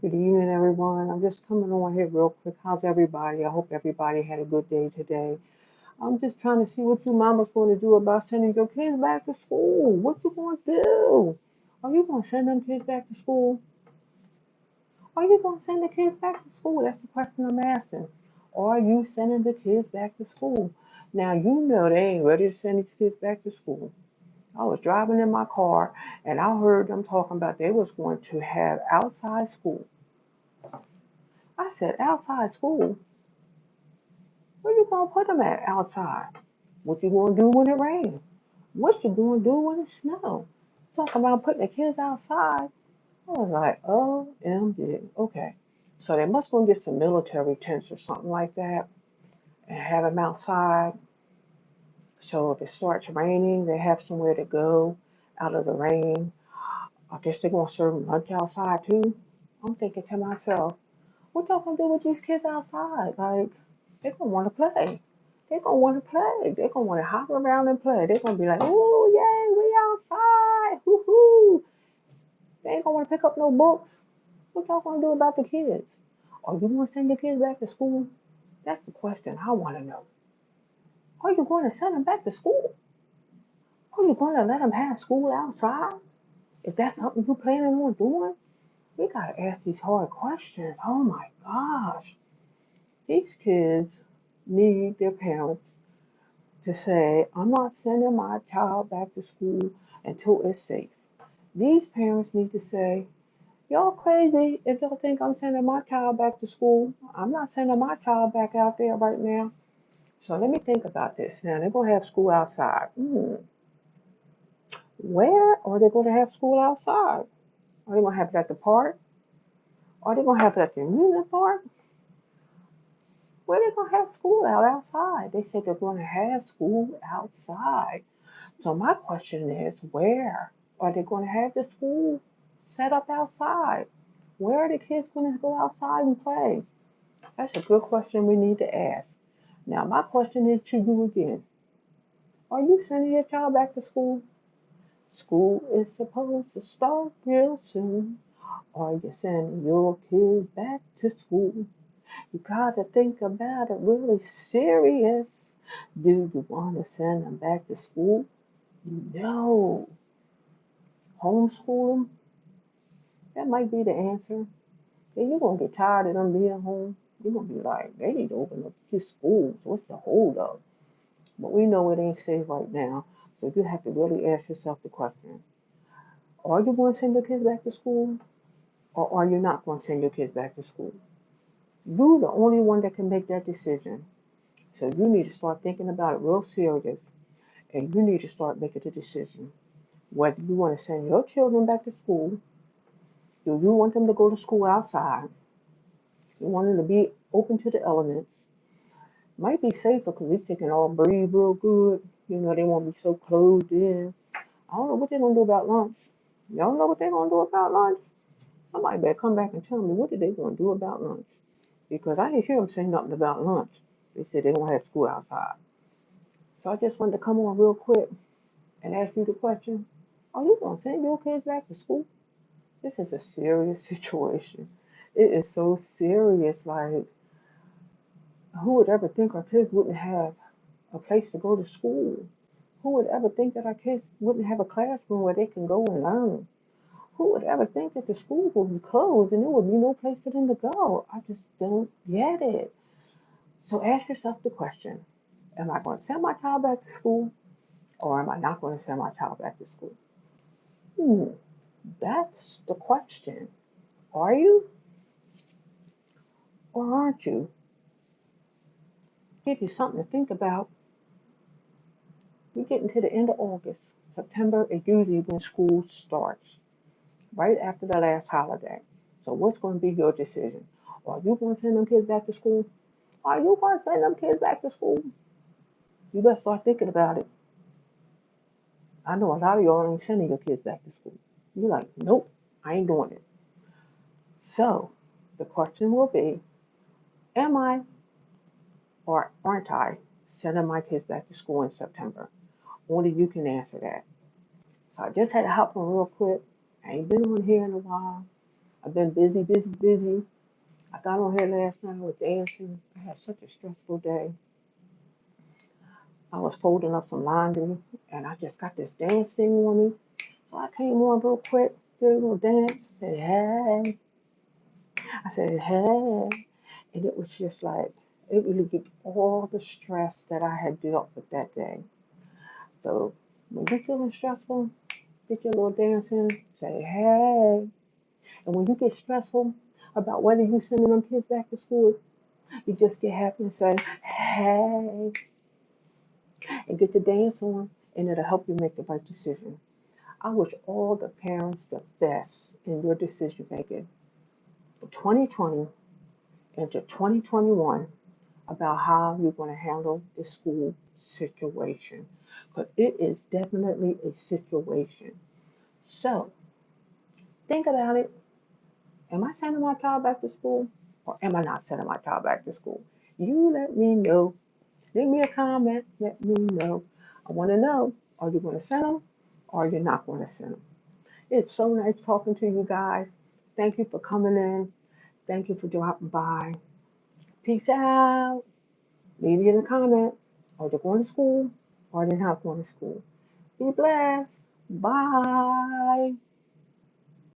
Good evening, everyone. I'm just coming on here real quick. How's everybody? I hope everybody had a good day today. I'm just trying to see what you mama's going to do about sending your kids back to school. What you going to do? Are you going to send them kids back to school? Are you going to send the kids back to school? That's the question I'm asking. Are you sending the kids back to school? Now, you know they ain't ready to send these kids back to school. I was driving in my car and I heard them talking about they was going to have outside school. I said, outside school? Where you gonna put them at outside? What you gonna do when it rains? What you gonna do when it snow? Talking about putting the kids outside. I was like, OMG. Okay. So they must go get some military tents or something like that and have them outside. So if it starts raining, they have somewhere to go out of the rain. I guess they're gonna serve them lunch outside too. I'm thinking to myself, what y'all gonna do with these kids outside? Like, they're gonna wanna play. They're gonna wanna play. They're gonna wanna hop around and play. They're gonna be like, ooh, yay, we outside. Woohoo. They ain't gonna wanna pick up no books. What y'all gonna do about the kids? Are you gonna send your kids back to school? That's the question I wanna know. Are you gonna send them back to school? Are you gonna let them have school outside? Is that something you planning on doing? We gotta ask these hard questions. Oh my gosh. These kids need their parents to say, I'm not sending my child back to school until it's safe. These parents need to say, y'all crazy if y'all think I'm sending my child back to school. I'm not sending my child back out there right now. So let me think about this. Now, they're going to have school outside. Where are they going to have school outside? Are they going to have it at the park? Are they going to have it at the amusement park? Where are they going to have school outside? They said they're going to have school outside. So my question is, where are they going to have the school set up outside? Where are the kids going to go outside and play? That's a good question we need to ask. Now, my question is to you again. Are you sending your child back to school? School is supposed to start real soon. Are you sending your kids back to school? You gotta think about it really serious. Do you want to send them back to school? No. Homeschool them? That might be the answer. Then you're gonna get tired of them being home. You're gonna be like, they need to open up these schools. What's the hold up? But we know it ain't safe right now. So you have to really ask yourself the question. Are you gonna send your kids back to school? Or are you not gonna send your kids back to school? You're the only one that can make that decision. So you need to start thinking about it real serious. And you need to start making the decision. Whether you want to send your children back to school, do you want them to go to school outside? You want them to be open to the elements. Might be safer because these they can all breathe real good. They won't be so closed in. I don't know what they're going to do about lunch. Y'all know what they're going to do about lunch? Somebody better come back and tell me what are they going to do about lunch. Because I didn't hear them say nothing about lunch. They said they won't have school outside. So I just wanted to come on real quick and ask you the question. Are you going to send your kids back to school? This is a serious situation. It is so serious. Like, who would ever think our kids wouldn't have a place to go to school? Who would ever think that our kids wouldn't have a classroom where they can go and learn? Who would ever think that the school would be closed and there would be no place for them to go? I just don't get it. So ask yourself the question, am I going to send my child back to school or am I not going to send my child back to school? Hmm, that's the question. Are you or aren't you? Give you something to think about. We're getting to the end of August. September is usually when school starts, right after the last holiday. So what's going to be your decision? Are you going to send them kids back to school? Are you going to send them kids back to school? You better start thinking about it. I know a lot of y'all ain't sending your kids back to school. You're like, nope, I ain't doing it. So the question will be, am I or aren't I sending my kids back to school in September? Only you can answer that. So I just had to hop on real quick. I ain't been on here in a while. I've been busy, busy, busy. I got on here last night, I was dancing. I had such a stressful day. I was folding up some laundry and I just got this dance thing on me. So I came on real quick, did a little dance, said hey. I said hey. And it was just like, it really gets all the stress that I had dealt with that day. So when you're feeling stressful, get your little dance in, say hey. And when you get stressful about whether you sending them kids back to school, you just get happy and say hey and get the dance on and it'll help you make the right decision. I wish all the parents the best in your decision making for 2020 into 2021 about how you're going to handle the school situation. Because it is definitely a situation. So think about it. Am I sending my child back to school or am I not sending my child back to school? You let me know. Leave me a comment. Let me know. I want to know, are you going to send them or are you not going to send them? It's so nice talking to you guys. Thank you for coming in. Thank you for dropping by. Peace out. Leave it in a comment. Are they going to school or are they not going to school? Be blessed. Bye.